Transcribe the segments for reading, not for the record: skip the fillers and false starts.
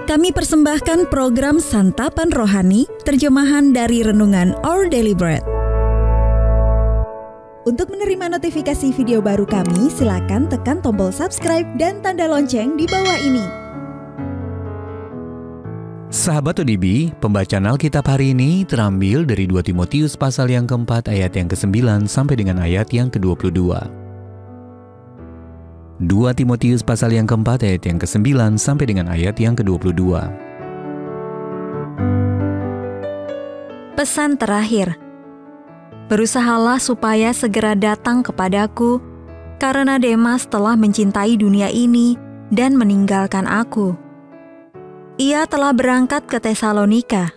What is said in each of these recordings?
Kami persembahkan program Santapan Rohani, terjemahan dari Renungan Our Daily Bread. Untuk menerima notifikasi video baru kami, silakan tekan tombol subscribe dan tanda lonceng di bawah ini. Sahabat ODB, pembacaan Alkitab hari ini terambil dari 2 Timotius pasal yang keempat ayat yang ke-9 sampai dengan ayat yang ke-22. 2 Timotius pasal yang keempat ayat yang ke-9 sampai dengan ayat yang ke-22. Pesan terakhir. Berusahalah supaya segera datang kepadaku, karena Demas telah mencintai dunia ini dan meninggalkan aku. Ia telah berangkat ke Tesalonika.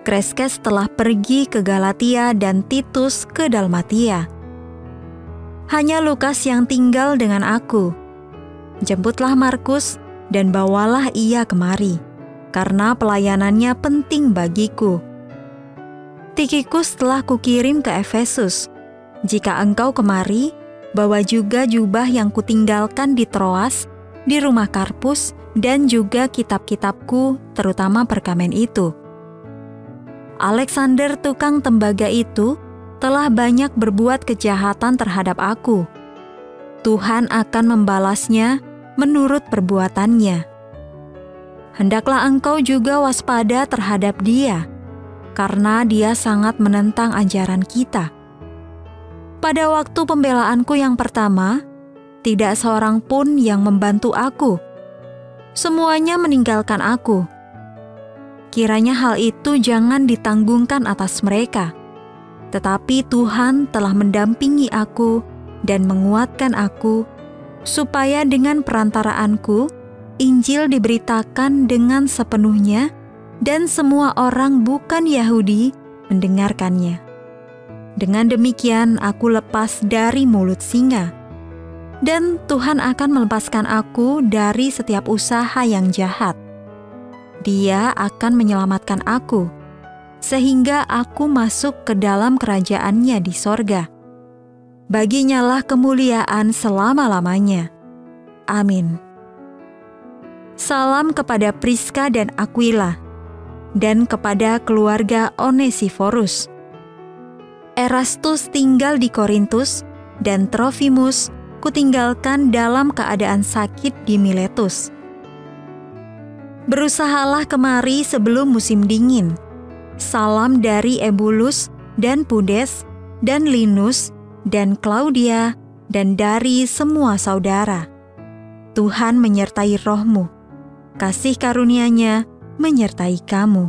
Kreskes telah pergi ke Galatia dan Titus ke Dalmatia. Hanya Lukas yang tinggal dengan aku. Jemputlah Markus dan bawalah ia kemari, karena pelayanannya penting bagiku. Tikhikus telah kukirim ke Efesus. Jika engkau kemari, bawa juga jubah yang kutinggalkan di Troas, di rumah Karpus, dan juga kitab-kitabku, terutama perkamen itu. Alexander tukang tembaga itu telah banyak berbuat kejahatan terhadap aku. Tuhan akan membalasnya menurut perbuatannya. Hendaklah engkau juga waspada terhadap dia, karena dia sangat menentang ajaran kita. Pada waktu pembelaanku yang pertama, tidak seorang pun yang membantu aku. Semuanya meninggalkan aku. Kiranya hal itu jangan ditanggungkan atas mereka. Tetapi Tuhan telah mendampingi aku dan menguatkan aku, supaya dengan perantaraanku, Injil diberitakan dengan sepenuhnya, dan semua orang bukan Yahudi mendengarkannya. Dengan demikian aku lepas dari mulut singa, dan Tuhan akan melepaskan aku dari setiap usaha yang jahat. Dia akan menyelamatkan aku, sehingga aku masuk ke dalam kerajaannya di sorga. Baginyalah kemuliaan selama-lamanya. Amin. Salam kepada Priska dan Aquila, dan kepada keluarga Onesiforus. Erastus tinggal di Korintus, dan Trofimus kutinggalkan dalam keadaan sakit di Miletus. Berusahalah kemari sebelum musim dingin. Salam dari Ebulus dan Pudes dan Linus dan Claudia dan dari semua saudara. Tuhan menyertai rohmu. Kasih karunia-Nya menyertai kamu.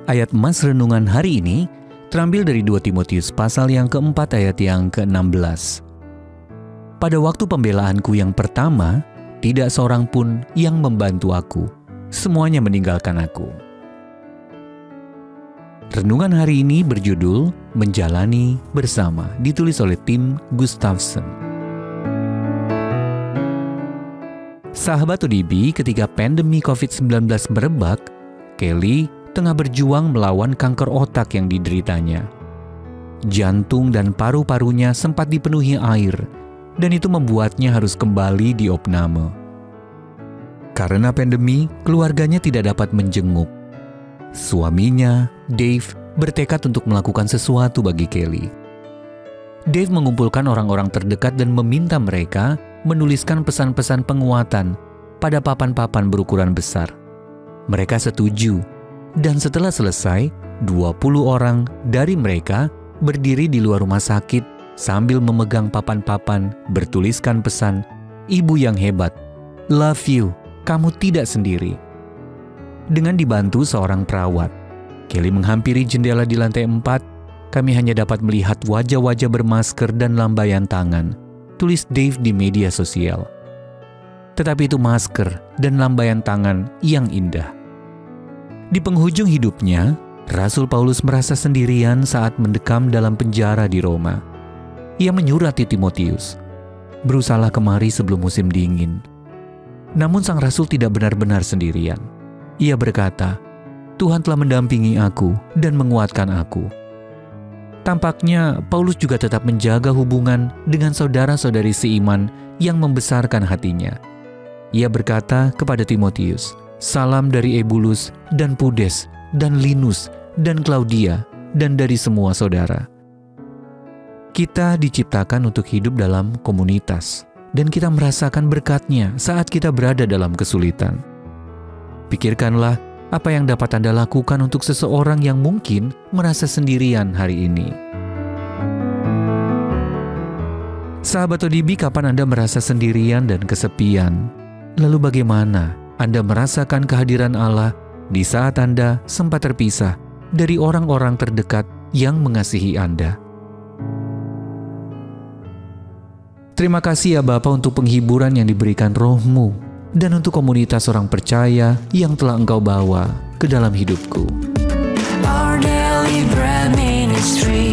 Ayat emas renungan hari ini terambil dari 2 Timotius pasal yang keempat ayat yang ke-16. Pada waktu pembelaanku yang pertama, tidak seorang pun yang membantu aku. Semuanya meninggalkan aku. Renungan hari ini berjudul Menjalani Bersama, ditulis oleh Tim Gustafson. Sahabat ODB, ketika pandemi COVID-19 merebak, Kelly tengah berjuang melawan kanker otak yang dideritanya. Jantung dan paru-parunya sempat dipenuhi air, dan itu membuatnya harus kembali diopname. Karena pandemi, keluarganya tidak dapat menjenguk. Suaminya, Dave, bertekad untuk melakukan sesuatu bagi Kelly. Dave mengumpulkan orang-orang terdekat dan meminta mereka menuliskan pesan-pesan penguatan pada papan-papan berukuran besar. Mereka setuju, dan setelah selesai, 20 orang dari mereka berdiri di luar rumah sakit sambil memegang papan-papan bertuliskan pesan, "Ibu yang hebat, love you. Kamu tidak sendiri." Dengan dibantu seorang perawat, Kelly menghampiri jendela di lantai 4. Kami hanya dapat melihat wajah-wajah bermasker dan lambaian tangan, tulis Dave di media sosial. Tetapi itu masker dan lambaian tangan yang indah. Di penghujung hidupnya, Rasul Paulus merasa sendirian saat mendekam dalam penjara di Roma. Ia menyurati Timotius, "Berusahalah kemari sebelum musim dingin." Namun sang rasul tidak benar-benar sendirian. Ia berkata, "Tuhan telah mendampingi aku dan menguatkan aku." Tampaknya Paulus juga tetap menjaga hubungan dengan saudara-saudari seiman yang membesarkan hatinya. Ia berkata kepada Timotius, "Salam dari Ebulus dan Pudes dan Linus dan Klaudia dan dari semua saudara." Kita diciptakan untuk hidup dalam komunitas, dan kita merasakan berkat-Nya saat kita berada dalam kesulitan. Pikirkanlah apa yang dapat Anda lakukan untuk seseorang yang mungkin merasa sendirian hari ini. Sahabat ODB, kapan Anda merasa sendirian dan kesepian? Lalu bagaimana Anda merasakan kehadiran Allah di saat Anda sempat terpisah dari orang-orang terdekat yang mengasihi Anda? Terima kasih ya Bapa untuk penghiburan yang diberikan Roh-Mu dan untuk komunitas orang percaya yang telah Engkau bawa ke dalam hidupku. Our Daily Bread Ministry.